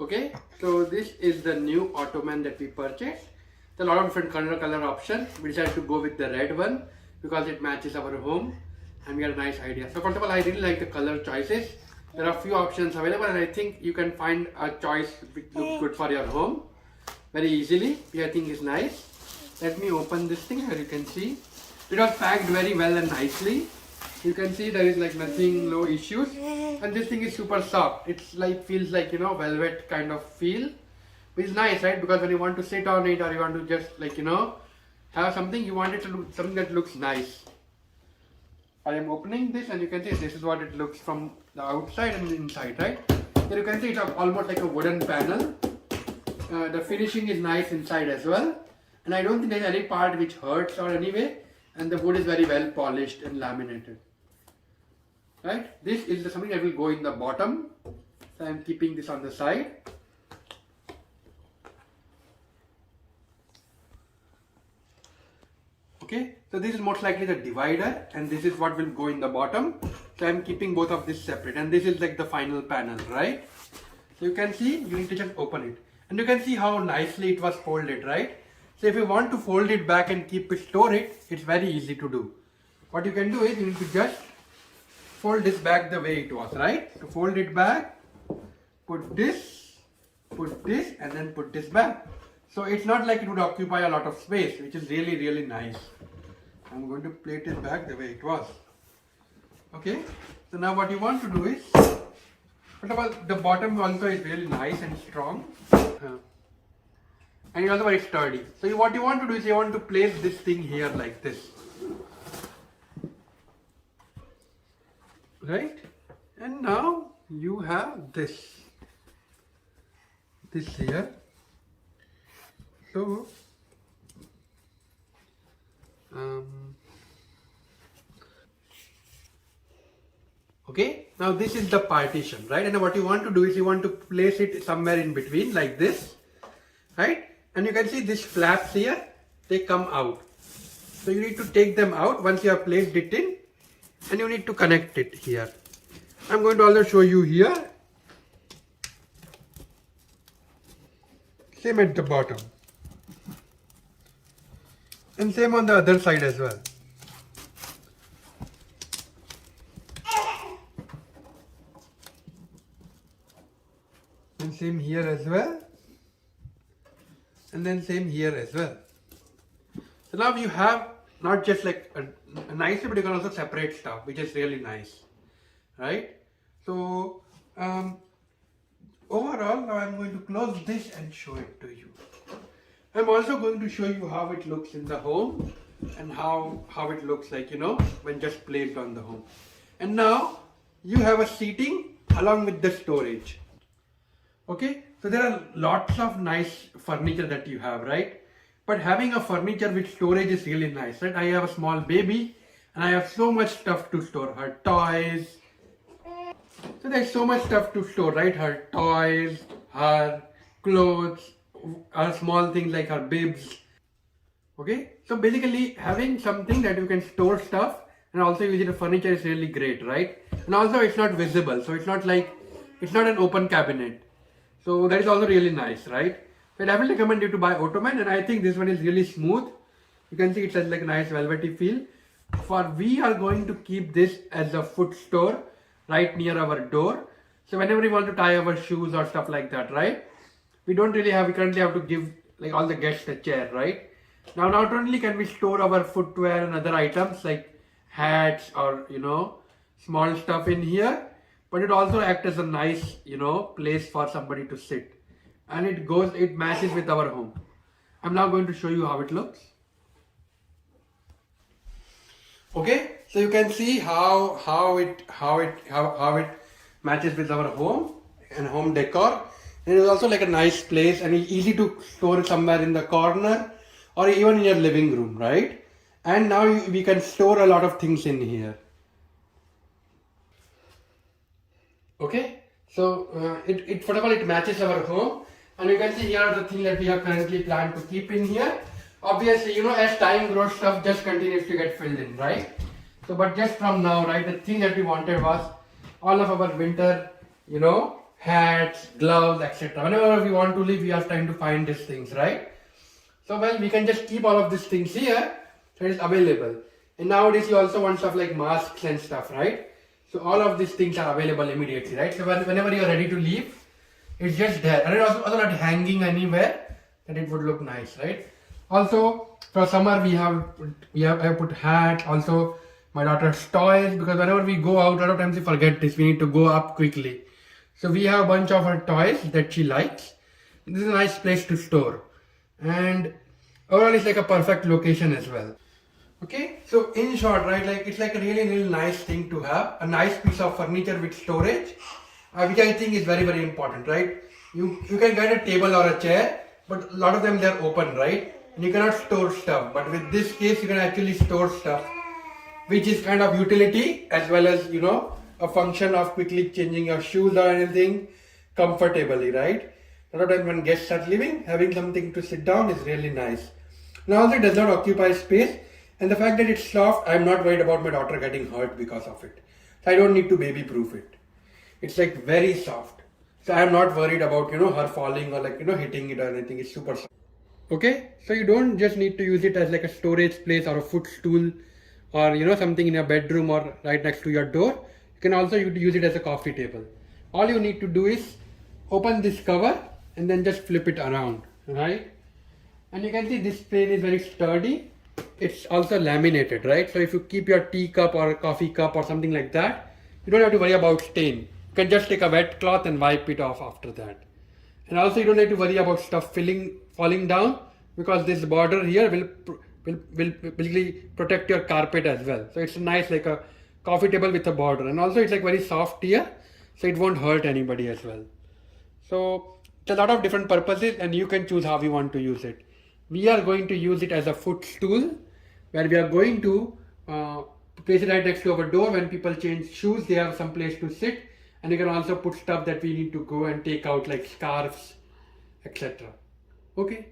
Okay, so this is the new ottoman that we purchased. There are a lot of different color options. We decided to go with the red one because it matches our home and we had a nice idea. So first of all, I really like the color choices. There are a few options available and I think you can find a choice which looks good for your home very easily, which I think is nice. Let me open this thing. As you can see, it was packed very well and nicely. You can see there is like nothing, no issues, and this thing is super soft. It's like feels like velvet kind of feel, which is nice, right? Because when you want to sit on it or you want to just like have something, you want it to look something that looks nice. I am opening this and you can see this is what it looks from the outside and the inside, right? Here you can see it's almost like a wooden panel. The finishing is nice inside as well, and I don't think there's any part which hurts or anyway, and the wood is very well polished and laminated. Right, this is something that will go in the bottom, so I am keeping this on the side. Okay, so this is most likely the divider and this is what will go in the bottom, so I am keeping both of this separate, and this is like the final panel, right? So you can see, you need to just open it and you can see how nicely it was folded, right? So if you want to fold it back and store it, it's very easy to do. What you can do is you need to just fold this back the way it was, right? To fold it back, put this, and then put this back. So it's not like it would occupy a lot of space, which is really, really nice. I'm going to plate it back the way it was. Okay, so now what you want to do is, first of all, the bottom also is really nice and strong. And it's also very sturdy. So what you want to do is you want to place this thing here like this. Right, and now you have this here. So okay, now this is the partition, right? And what you want to do is you want to place it somewhere in between like this, right? And you can see these flaps here, they come out. So you need to take them out once you have placed it in, and you need to connect it here. I'm going to also show you here. Same at the bottom. And same on the other side as well. And same here as well. And then same here as well. So now you have not just like a nice, but you can also separate stuff, which is really nice, right? So overall, now I'm going to close this and show it to you. I'm also going to show you how it looks in the home and how it looks like when just placed on the home. And now you have a seating along with the storage. Okay, so there are lots of nice furniture that you have, right? But having a furniture with storage is really nice, right? I have a small baby and I have so much stuff to store. Her toys. So there's so much stuff to store, right? Her toys, her clothes, her small things like her bibs. Okay, so basically having something that you can store stuff and also use it as furniture is really great, right? And also it's not visible, so it's not an open cabinet. So that is also really nice, right? So I definitely recommend you to buy ottoman, and I think this one is really smooth. You can see it has like a nice velvety feel. We are going to keep this as a foot store right near our door. So whenever we want to tie our shoes or stuff like that, right? We currently have to give like all the guests a chair, right? Now not only can we store our footwear and other items like hats or small stuff in here, but it also acts as a nice place for somebody to sit. And it matches with our home. I'm now going to show you how it looks. Okay, so you can see how it matches with our home and home decor. And it is also like a nice place and it's easy to store it somewhere in the corner or even in your living room, right? And now we can store a lot of things in here. Okay, so first of all it matches our home. And you can see here are the things that we have currently planned to keep in here. Obviously, as time grows, stuff just continues to get filled in, right? So, but just from now, right, the thing that we wanted was all of our winter, hats, gloves, etc. Whenever we want to leave, we are trying to find these things, right? So well, we can just keep all of these things here, so it is available. And nowadays you also want stuff like masks and stuff, right? So all of these things are available immediately, right? So whenever you are ready to leave, it's just there. And it's also not hanging anywhere, that it would look nice, right? Also, for summer I have put hat, also my daughter's toys, because whenever we go out, a lot of times we forget this, we need to go up quickly. So we have a bunch of her toys that she likes. This is a nice place to store. And overall it's like a perfect location as well. Okay, so in short, right, like it's like a really nice thing to have, a nice piece of furniture with storage, which I think is very important, right? You can get a table or a chair, but a lot of them they're open, right? And you cannot store stuff. But with this case, you can actually store stuff, which is kind of utility as well as, you know, a function of quickly changing your shoes or anything comfortably, right? A lot of times when guests are leaving, having something to sit down is really nice. Now also it does not occupy space, and the fact that it's soft, I'm not worried about my daughter getting hurt because of it. So I don't need to baby proof it. It's like very soft. So I'm not worried about, you know, her falling or like, you know, hitting it or anything. It's super soft. Okay, so you don't just need to use it as like a storage place or a footstool or, you know, something in your bedroom or right next to your door. You can also use it as a coffee table. All you need to do is open this cover and then just flip it around, right? And you can see this plane is very sturdy. It's also laminated, right? So if you keep your tea cup or a coffee cup or something like that, you don't have to worry about stain. You can just take a wet cloth and wipe it off after that. And also you don't have to worry about stuff falling down, because this border here will basically protect your carpet as well. So it's nice, like a coffee table with a border. And also it's like very soft here, so it won't hurt anybody as well. So it's a lot of different purposes and you can choose how you want to use it. We are going to use it as a footstool, where we are going to place it right next to our door. When people change shoes, they have some place to sit, and you can also put stuff that we need to go and take out, like scarves, etc. Okay.